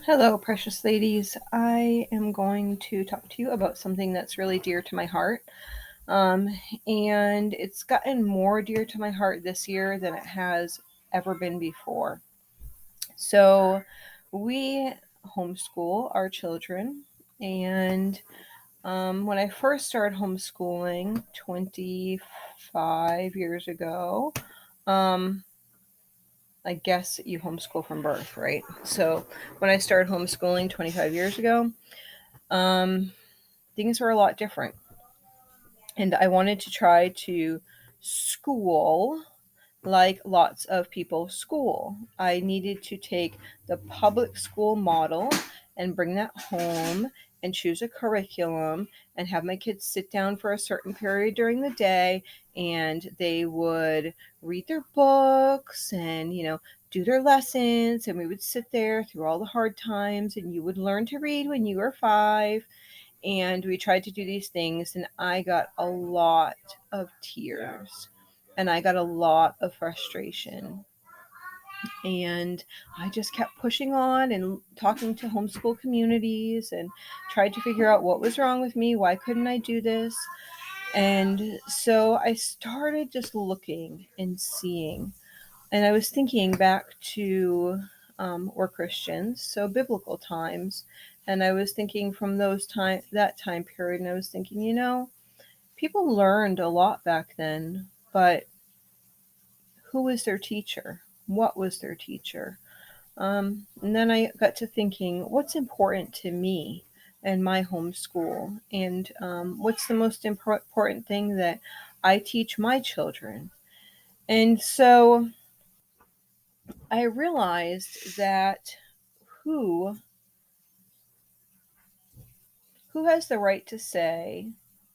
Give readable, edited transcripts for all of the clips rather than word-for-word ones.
Hello, precious ladies. I am going to talk to you about something that's really dear to my heart. Um, and it's gotten more dear to my heart this year than it has ever been before. So, we homeschool our children. And when I first started homeschooling 25 years ago, um, I guess you homeschool from birth, right? So, when I started homeschooling 25 years ago, um, things were a lot different. And I wanted to try to school like lots of people school. I needed to take the public school model and bring that home and choose a curriculum and have my kids sit down for a certain period during the day, and they would read their books and, do their lessons, and we would sit there through all the hard times, and you would learn to read when you were 5. And we tried to do these things, and I got a lot of tears and I got a lot of frustration. And I just kept pushing on and talking to homeschool communities and tried to figure out what was wrong with me. Why couldn't I do this? And so I started just looking and seeing. And I was thinking back to we're Christians, so biblical times. And I was thinking from that time period, and I was thinking, people learned a lot back then, but who was their teacher? What was their teacher? And then I got to thinking, what's important to me and my homeschool? And what's the most important thing that I teach my children? And so I realized that who who has the right to say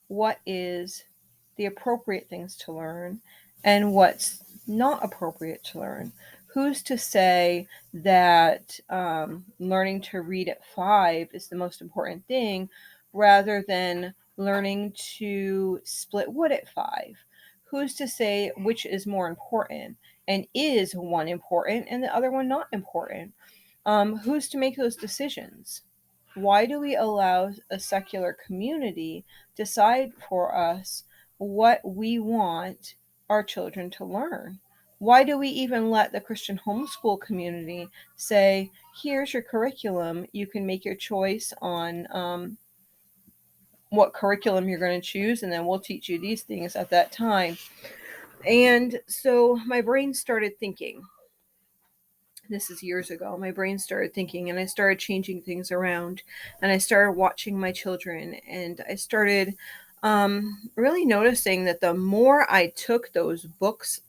what is the appropriate things to learn and what's not appropriate to learn? Who's to say that learning to read at 5 is the most important thing rather than learning to split wood at 5? Who's to say which is more important, and is one important and the other one not important? Who's to make those decisions? Why do we allow a secular community decide for us what we want our children to learn? Why do we even let the Christian homeschool community say, here's your curriculum, you can make your choice on what curriculum you're going to choose, and then we'll teach you these things at that time? And so my brain started thinking, this is years ago, my brain started thinking, and I started changing things around, and I started watching my children, and I started really noticing that the more I took those books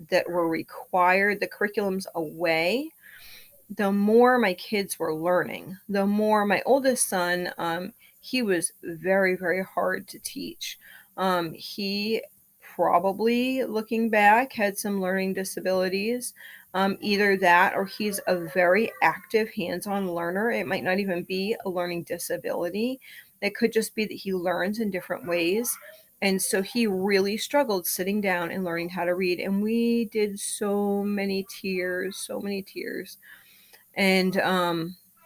that were required, the curriculums away, the more my kids were learning. The more my oldest son, he was very, very hard to teach. He probably, looking back, had some learning disabilities. Either that or he's a very active, hands on learner. It might not even be a learning disability, it could just be that he learns in different ways. And so he really struggled sitting down and learning how to read. And we did so many tears, so many tears. And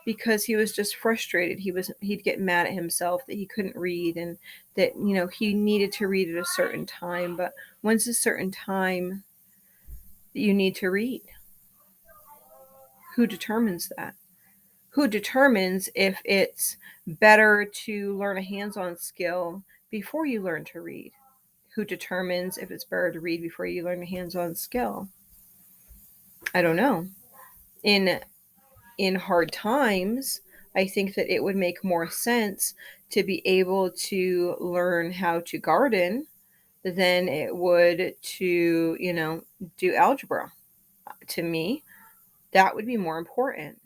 because he was just frustrated, he'd get mad at himself that he couldn't read, and that he needed to read at a certain time. But when's a certain time that you need to read? Who determines that? Who determines if it's better to learn a hands-on skill before you learn to read? Who determines if it's better to read before you learn a hands-on skill? I don't know. In hard times, I think that it would make more sense to be able to learn how to garden than it would to, do algebra. To me, that would be more important.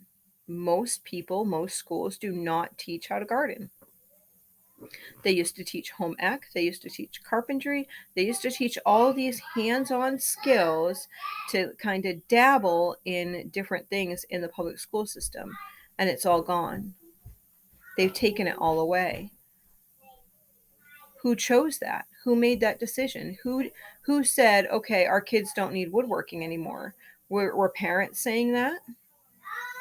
Most people, most schools do not teach how to garden. They used to teach home ec, they used to teach carpentry, they used to teach all these hands-on skills to kind of dabble in different things in the public school system, and it's all gone. They've taken it all away. Who chose that? Who made that decision? Who said, okay, our kids don't need woodworking anymore? Were parents saying that?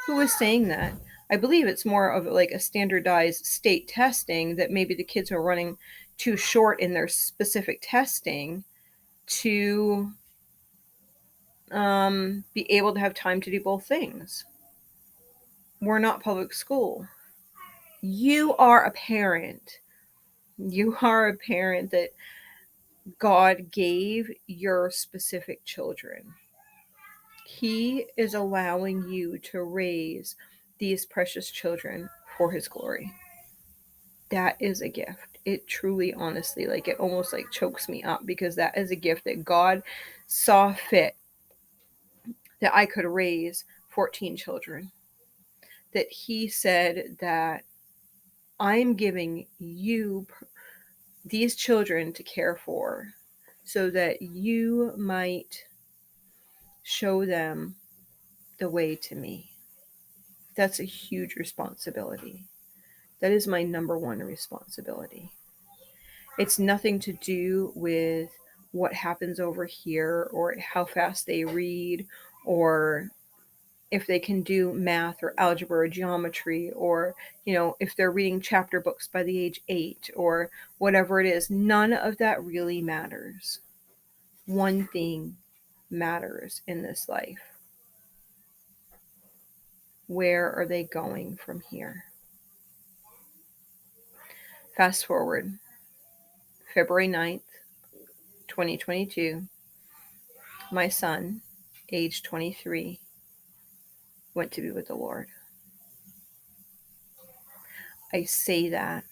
Who was saying that? I believe it's more of like a standardized state testing that maybe the kids are running too short in their specific testing to be able to have time to do both things. We're not public school. You are a parent. You are a parent that God gave your specific children. He is allowing you to raise these precious children for his glory. That is a gift. It truly, honestly, like it almost like chokes me up because that is a gift that God saw fit that I could raise 14 children. That he said that I'm giving you these children to care for so that you might show them the way to me. That's a huge responsibility. That is my number one responsibility. It's nothing to do with what happens over here or how fast they read or if they can do math or algebra or geometry or, if they're reading chapter books by the age 8 or whatever it is. None of that really matters. One thing matters in this life. Where are they going from here? Fast forward, February 9th, 2022, my son, age 23, went to be with the Lord. I say that.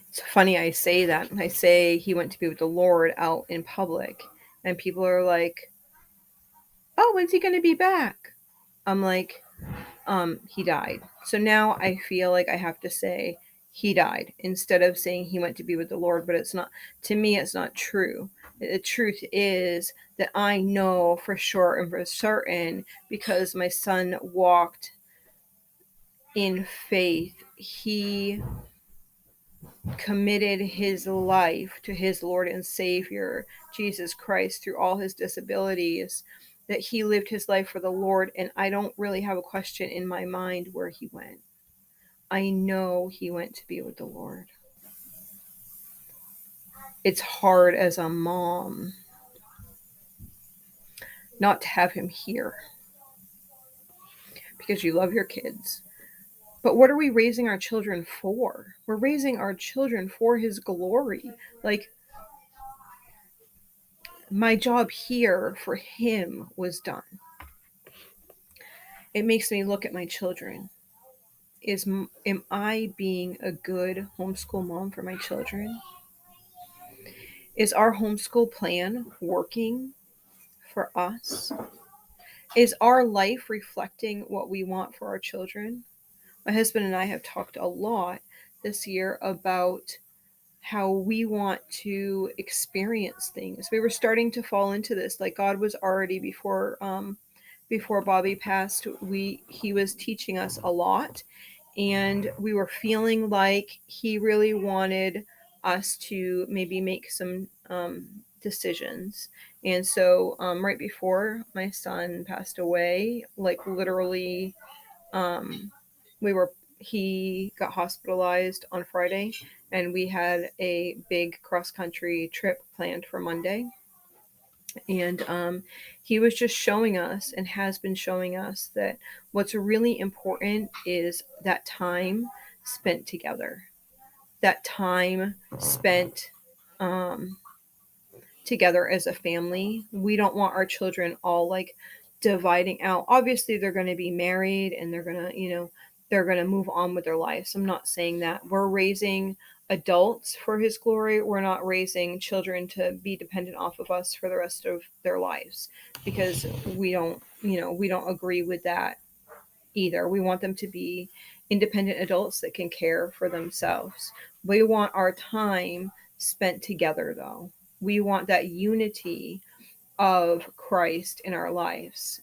It's funny I say that. I say he went to be with the Lord out in public, and people are like, oh, when's he going to be back? I'm like, he died. So now I feel like I have to say he died instead of saying he went to be with the Lord, but it's not, to me, it's not true. The truth is that I know for sure and for certain because my son walked in faith. He committed his life to his Lord and Savior, Jesus Christ, through all his disabilities, that he lived his life for the Lord, and I don't really have a question in my mind where he went. I know he went to be with the Lord. It's hard as a mom not to have him here because you love your kids. But what are we raising our children for? We're raising our children for his glory. Like, my job here for him was done. It makes me look at my children. Am I being a good homeschool mom for my children? Is our homeschool plan working for us? Is our life reflecting what we want for our children? My husband and I have talked a lot this year about how we want to experience things. We were starting to fall into this. Like, God was already before Bobby passed, he was teaching us a lot, and we were feeling like he really wanted us to maybe make some decisions. And so right before my son passed away, like literally, we were he got hospitalized on Friday, and we had a big cross country trip planned for Monday. And he was just showing us and has been showing us that what's really important is that time spent together, that time spent together as a family. We don't want our children all like dividing out. Obviously, they're going to be married and they're going to, they're going to move on with their lives. I'm not saying that. We're raising adults for his glory. We're not raising children to be dependent off of us for the rest of their lives, because we don't agree with that either. We want them to be independent adults that can care for themselves. We want our time spent together, though. We want that unity of Christ in our lives,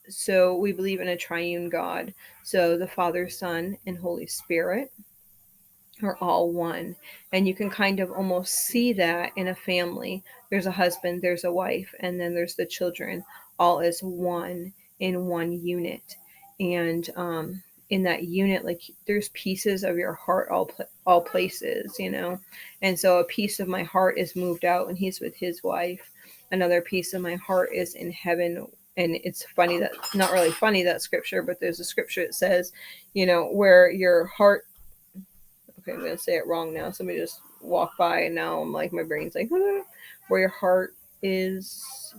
So we believe in a triune God. So the Father, Son, and Holy Spirit are all one. And you can kind of almost see that in a family. There's a husband, there's a wife, and then there's the children, all as one. in one unit. And in that unit, like there's pieces of your heart all places, you know. And so a piece of my heart is moved out and he's with his wife. Another piece of my heart is in heaven. And it's funny that, not really funny, that scripture, but there's a scripture that says, you know, where your heart, okay, I'm gonna say it wrong now. Somebody just walked by and now I'm like, my brain's like, where your heart is,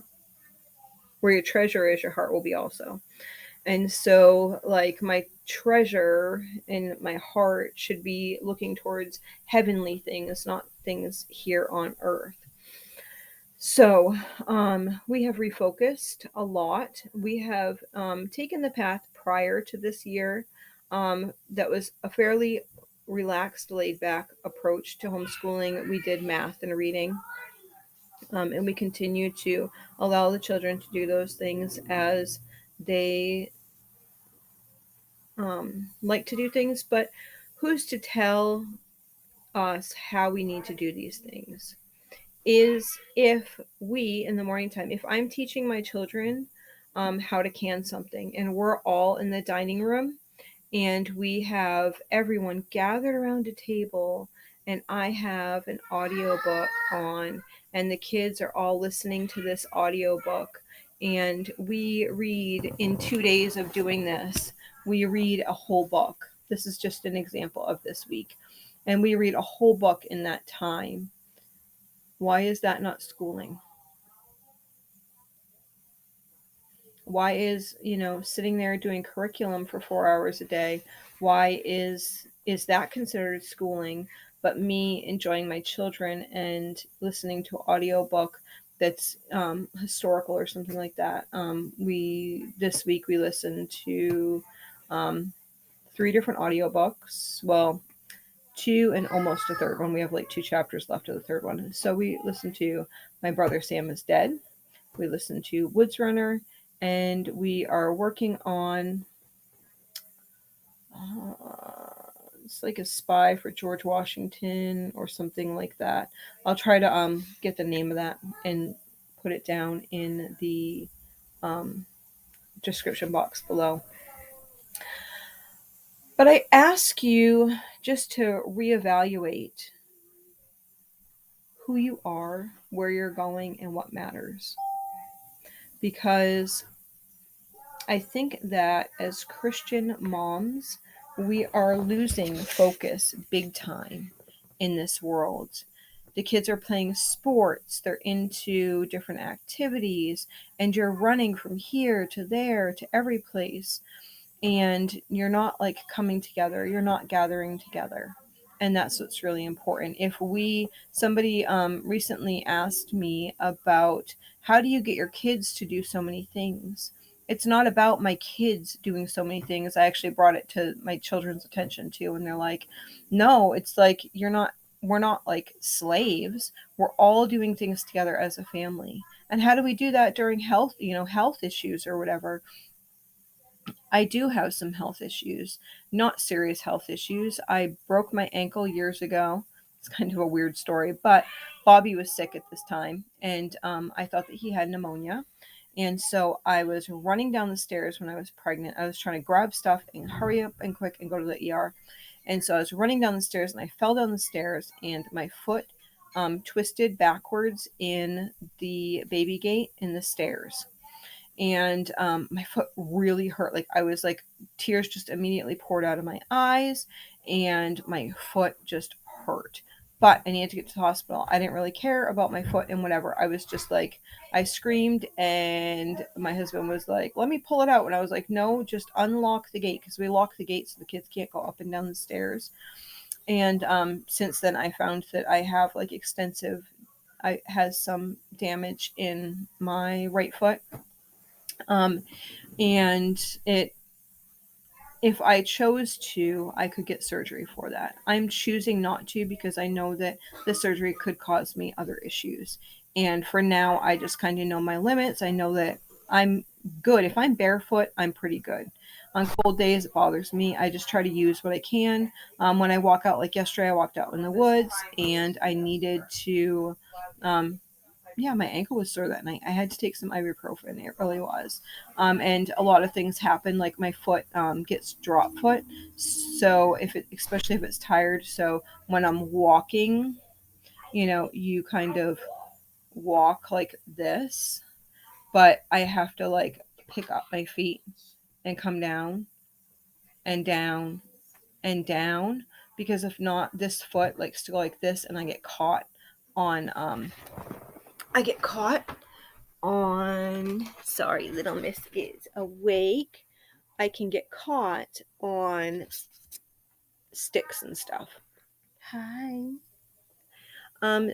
where your treasure is, your heart will be also. And so, like, my treasure in my heart should be looking towards heavenly things, not things here on earth. So, we have refocused a lot. We have taken the path prior to this year that was a fairly relaxed, laid back approach to homeschooling. We did math and reading, and we continue to allow the children to do those things as they like to do things, but who's to tell us how we need to do these things? Is if we, in the morning time, if I'm teaching my children how to can something and we're all in the dining room and we have everyone gathered around a table and I have an audiobook on and the kids are all listening to this audiobook and we read in 2 days of doing this, we read a whole book. This is just an example of this week. And we read a whole book in that time. Why is that not schooling? Why is, you know, sitting there doing curriculum for 4 hours a day, why is that considered schooling, but me enjoying my children and listening to an audiobook that's historical or something like that? We this week we listened to um, three different audiobooks. Well, two and almost a third one. We have like two chapters left of the third one. So we listened to My Brother Sam is Dead. We listened to Woods Runner, and we are working on it's like a spy for George Washington or something like that. I'll try to get the name of that and put it down in the um, description box below. But I ask you just to reevaluate who you are, where you're going, and what matters. Because I think that as Christian moms, we are losing focus big time in this world. The kids are playing sports, they're into different activities, and you're running from here to there to every place. And you're not like coming together, you're not gathering together. And that's what's really important. If we, somebody recently asked me about how do you get your kids to do so many things? It's not about my kids doing so many things. I actually brought it to my children's attention too. And they're like, no, it's like, we're not like slaves. We're all doing things together as a family. And how do we do that during health issues or whatever? I do have some health issues, not serious health issues. I broke my ankle years ago. It's kind of a weird story, but Bobby was sick at this time, and I thought that he had pneumonia. And so I was running down the stairs when I was pregnant. I was trying to grab stuff and hurry up and quick and go to the ER. And so I was running down the stairs and I fell down the stairs and my foot twisted backwards in the baby gate in the stairs, and my foot really hurt. Like I was like, tears just immediately poured out of my eyes and my foot just hurt, but I needed to get to the hospital. I didn't really care about my foot and whatever. I was just like, I screamed and my husband was like, let me pull it out. And I was like, no, just unlock the gate, because we lock the gate so the kids can't go up and down the stairs. And since then I found that I have like I has some damage in my right foot. Um, and if I chose to, I could get surgery for that. I'm choosing not to because I know that the surgery could cause me other issues. And for now, I just kind of know my limits. I know that I'm good. If I'm barefoot, I'm pretty good. On cold days, it bothers me. I just try to use what I can. When I walk out, like yesterday, I walked out in the woods and I needed to um, yeah, my ankle was sore that night. I had to take some ibuprofen. It really was. And a lot of things happen, like my foot gets drop foot. So especially if it's tired. So when I'm walking, you kind of walk like this, but I have to like pick up my feet and come down and down and down, because if not, this foot likes to go like this, and on I get caught on, sorry, little miss is awake. I can get caught on sticks and stuff. Hi.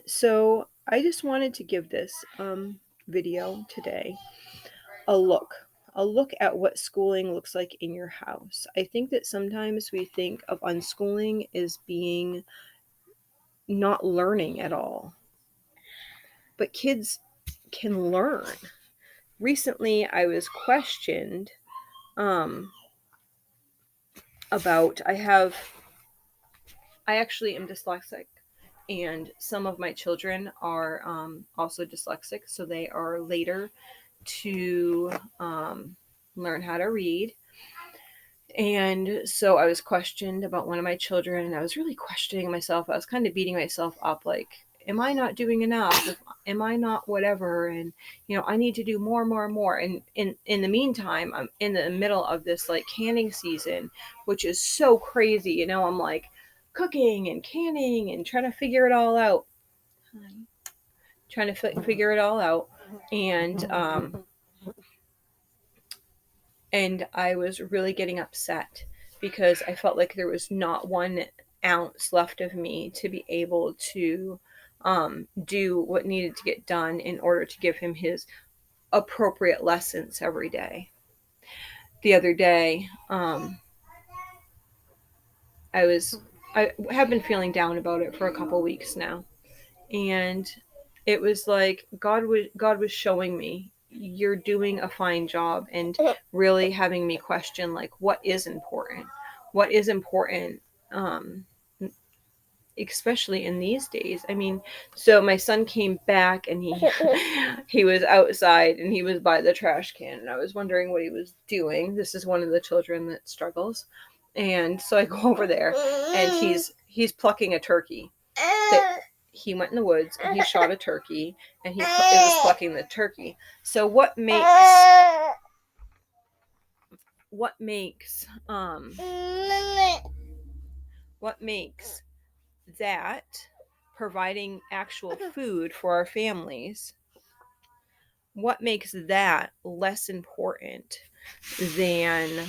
So I just wanted to give this video today a look at what schooling looks like in your house. I think that sometimes we think of unschooling as being not learning at all, but kids can learn. Recently, I was questioned about I actually am dyslexic, and some of my children are also dyslexic, so they are later to learn how to read. And so I was questioned about one of my children, and I was really questioning myself. I was kind of beating myself up, like, am I not doing enough? Am I not whatever? And I need to do more, more, more. And in the meantime, I'm in the middle of this like canning season, which is so crazy. I'm like cooking and canning and trying to figure it all out. Figure it all out, and I was really getting upset because I felt like there was not 1 ounce left of me to be able to do what needed to get done in order to give him his appropriate lessons every day. The other day, I have been feeling down about it for a couple weeks now, and it was like God was showing me, you're doing a fine job, and really having me question like what is important, um, especially in these days. I mean, so my son came back, and he was outside, and he was by the trash can, and I was wondering what he was doing. This is one of the children that struggles, and so I go over there, and he's plucking a turkey. He went in the woods and he shot a turkey, and it was plucking the turkey. So what makes what makes that providing actual food for our families, what makes that less important than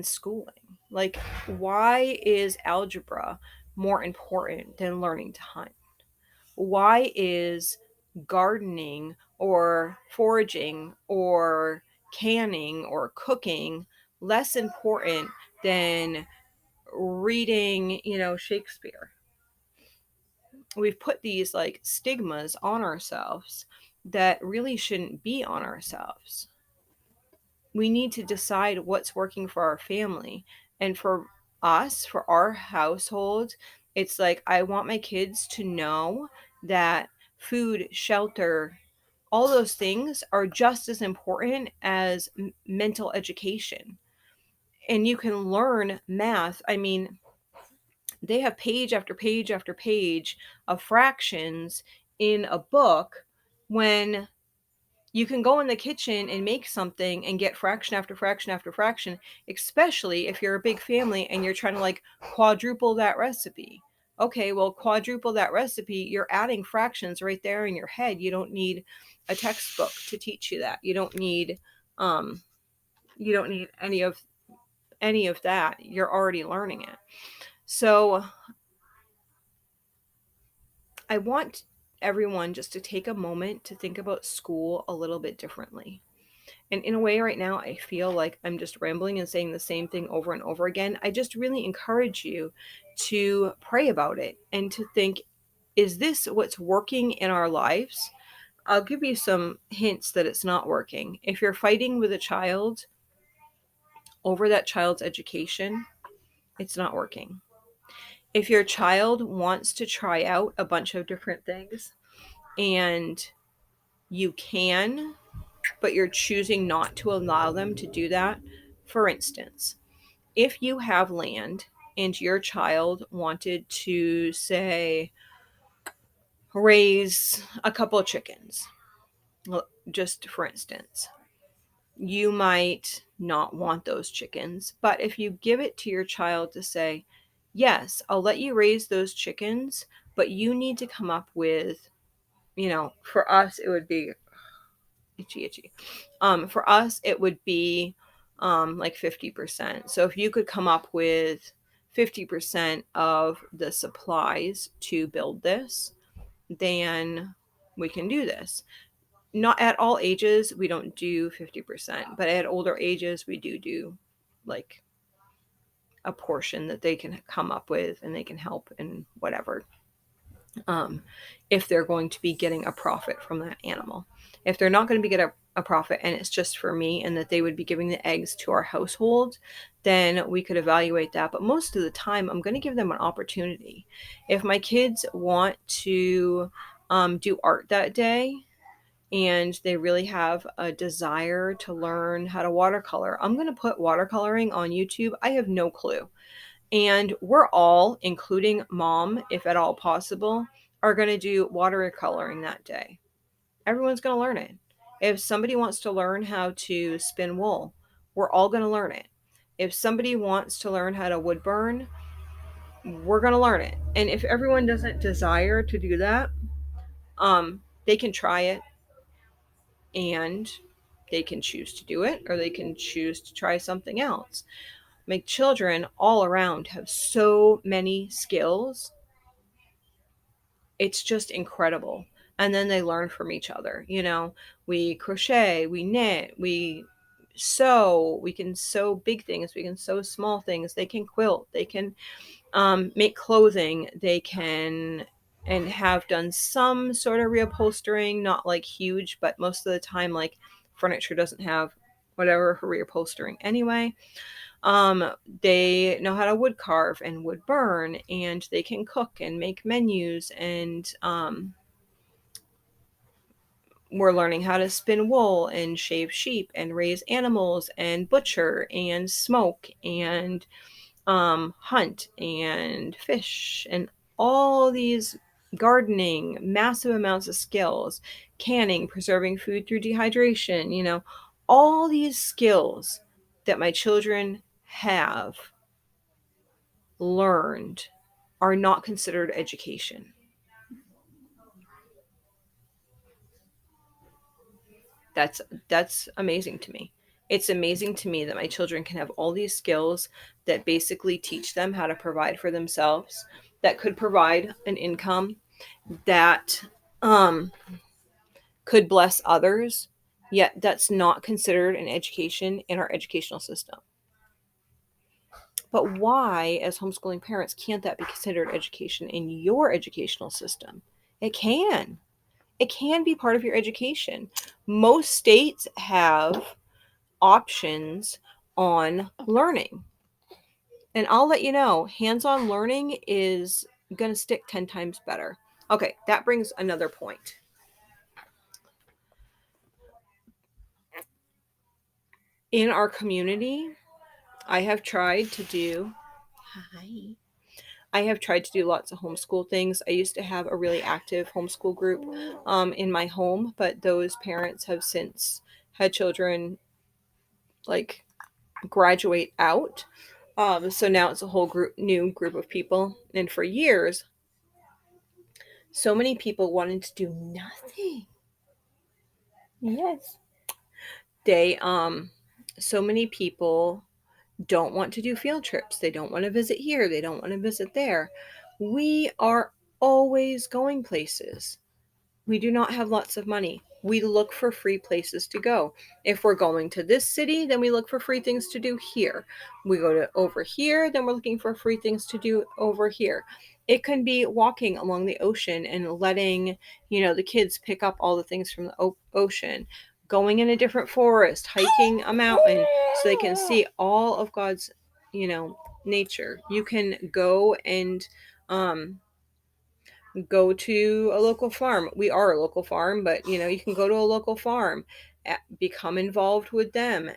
schooling? Like, why is algebra more important than learning to hunt? Why is gardening or foraging or canning or cooking less important than reading, Shakespeare? We've put these like stigmas on ourselves that really shouldn't be on ourselves. We need to decide what's working for our family. And for us, for our household, it's like I want my kids to know that food, shelter, all those things are just as important as mental education. And you can learn math. I mean, they have page after page after page of fractions in a book, when you can go in the kitchen and make something and get fraction after fraction after fraction, especially if you're a big family and you're trying to like quadruple that recipe. Okay, well, quadruple that recipe, you're adding fractions right there in your head. You don't need a textbook to teach you that. Um you don't need any of that. You're already learning it. So I want everyone just to take a moment to think about school a little bit differently. And in a way, right now, I feel like I'm just rambling and saying the same thing over and over again. I just really encourage you to pray about it and to think, is this what's working in our lives? I'll give you some hints that it's not working. If you're fighting with a child over that child's education, it's not working. if your child wants to try out a bunch of different things and you can, but you're choosing not to allow them to do that, for instance, if you have land and your child wanted to, say, raise a couple of chickens, just for instance, you might not want those chickens. But if you give it to your child to say, yes, I'll let you raise those chickens, but you need to come up with, for us, it would be itchy. For us, it would be like 50%. So if you could come up with 50% of the supplies to build this, then we can do this. Not at all ages, we don't do 50%, but at older ages, we do like a portion that they can come up with and they can help in whatever. If they're going to be getting a profit from that animal. If they're not going to be getting a profit and it's just for me and that they would be giving the eggs to our household, then we could evaluate that. But most of the time, I'm going to give them an opportunity. If my kids want to do art that day, and they really have a desire to learn how to watercolor, I'm going to put watercoloring on YouTube. I have no clue. And we're all, including mom, if at all possible, are going to do watercoloring that day. Everyone's going to learn it. If somebody wants to learn how to spin wool, we're all going to learn it. If somebody wants to learn how to wood burn, we're going to learn it. And if everyone doesn't desire to do that, they can try it and they can choose to do it, or they can choose to try something else. My children all around have so many skills. It's just incredible. And then they learn from each other. We crochet, we knit, we sew. We can sew big things, we can sew small things. They can quilt, they can make clothing, they can, and have done some sort of reupholstering, not like huge, but most of the time, like, furniture doesn't have whatever for reupholstering anyway. They know how to wood carve and wood burn, and they can cook and make menus, and we're learning how to spin wool and shave sheep and raise animals and butcher and smoke and hunt and fish and all these gardening, massive amounts of skills, canning, preserving food through dehydration, all these skills that my children have learned are not considered education. That's amazing to me. It's amazing to me that my children can have all these skills that basically teach them how to provide for themselves, that could provide an income, that um, could bless others, yet that's not considered an education in our educational system. But why, as homeschooling parents, can't that be considered education in your educational system? It can. It can be part of your education. Most states have options on learning. And I'll let you know, hands-on learning is going to stick 10 times better. Okay, that brings another point. In our community, I have tried to do lots of homeschool things. I used to have a really active homeschool group in my home, but those parents have since had children like graduate out. So now it's a whole new group of people. And for years, so many people wanted to do nothing. Yes. So many people don't want to do field trips. They don't want to visit here. They don't want to visit there. We are always going places. We do not have lots of money. We look for free places to go. If we're going to this city, then we look for free things to do here. We go to over here, then we're looking for free things to do over here. It can be walking along the ocean and letting, the kids pick up all the things from the ocean, going in a different forest, hiking a mountain so they can see all of God's, nature. You can go and go to a local farm. We are a local farm, but you can go to a local farm, become involved with them,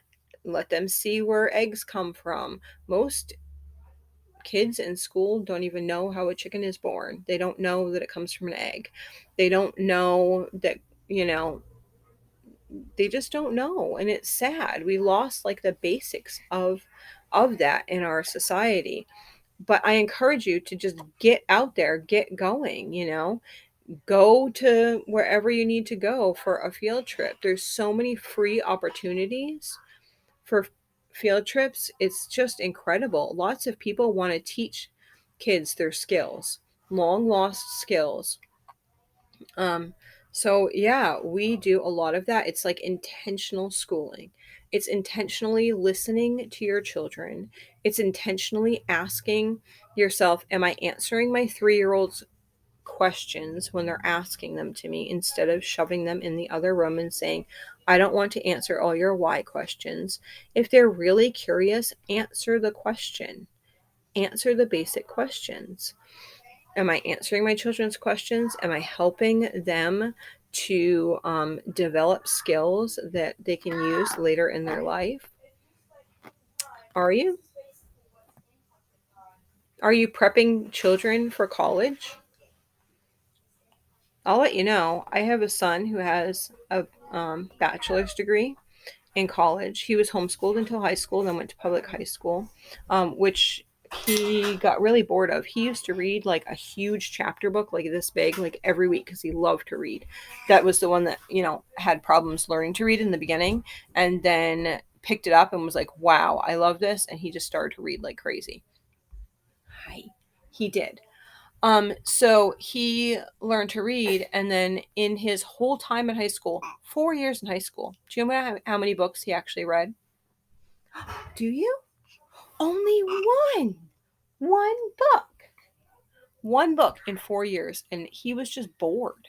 let them see where eggs come from. Most kids in school don't even know how a chicken is born. They don't know that it comes from an egg. They don't know that, you know, they just don't know, and it's sad. We lost like the basics of that in our society. But I encourage you to just get out there, get going, go to wherever you need to go for a field trip. There's so many free opportunities for field trips. It's just incredible. Lots of people want to teach kids their skills, long lost skills. Um, so yeah, we do a lot of that. It's like intentional schooling. It's intentionally listening to your children. It's intentionally asking yourself, am I answering my 3-year-old's questions when they're asking them to me, instead of shoving them in the other room and saying, I don't want to answer all your why questions. If they're really curious, answer the question. Answer the basic questions. Am I answering my children's questions? Am I helping them to develop skills that they can use later in their life? Are you? Are you prepping children for college? I'll let you know. I have a son who has a bachelor's degree in college. He was homeschooled until high school, then went to public high school, which he got really bored of. He used to read like a huge chapter book, like this big, like every week, because he loved to read. That was the one that, had problems learning to read in the beginning, and then picked it up and was like, wow, I love this. And he just started to read like crazy. Hi. He did. So he learned to read, and then in his whole time in high school, 4 years in high school, do you know how many books he actually read? Do you? Only one. One book. One book in 4 years, and he was just bored.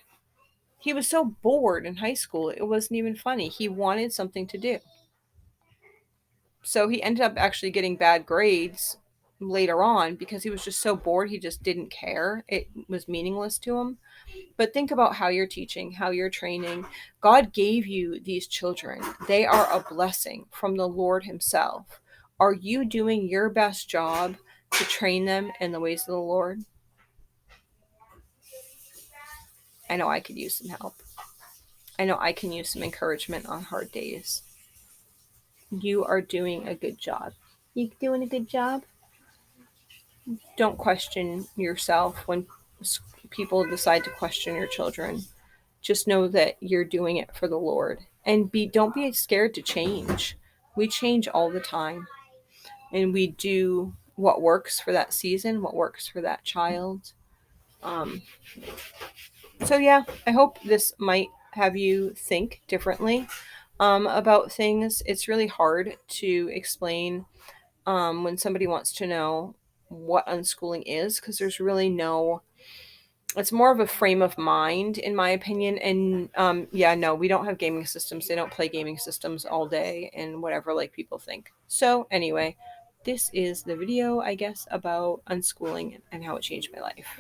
He was so bored in high school, it wasn't even funny. He wanted something to do. So he ended up actually getting bad grades later on because he was just so bored, he just didn't care. It was meaningless to him. But think about how you're teaching, how you're training. God gave you these children. They are a blessing from the Lord Himself. Are you doing your best job to train them in the ways of the Lord? I know I could use some help. I know I can use some encouragement on hard days. You are doing a good job. You doing a good job? Don't question yourself when people decide to question your children. Just know that you're doing it for the Lord. And don't be scared to change. We change all the time. And we do what works for that season, what works for that child. Um, so yeah, I hope this might have you think differently about things. It's really hard to explain when somebody wants to know what unschooling is, because there's really no, it's more of a frame of mind, in my opinion. And yeah, no, we don't have gaming systems. They don't play gaming systems all day and whatever, like people think. So anyway, this is the video, I guess, about unschooling and how it changed my life.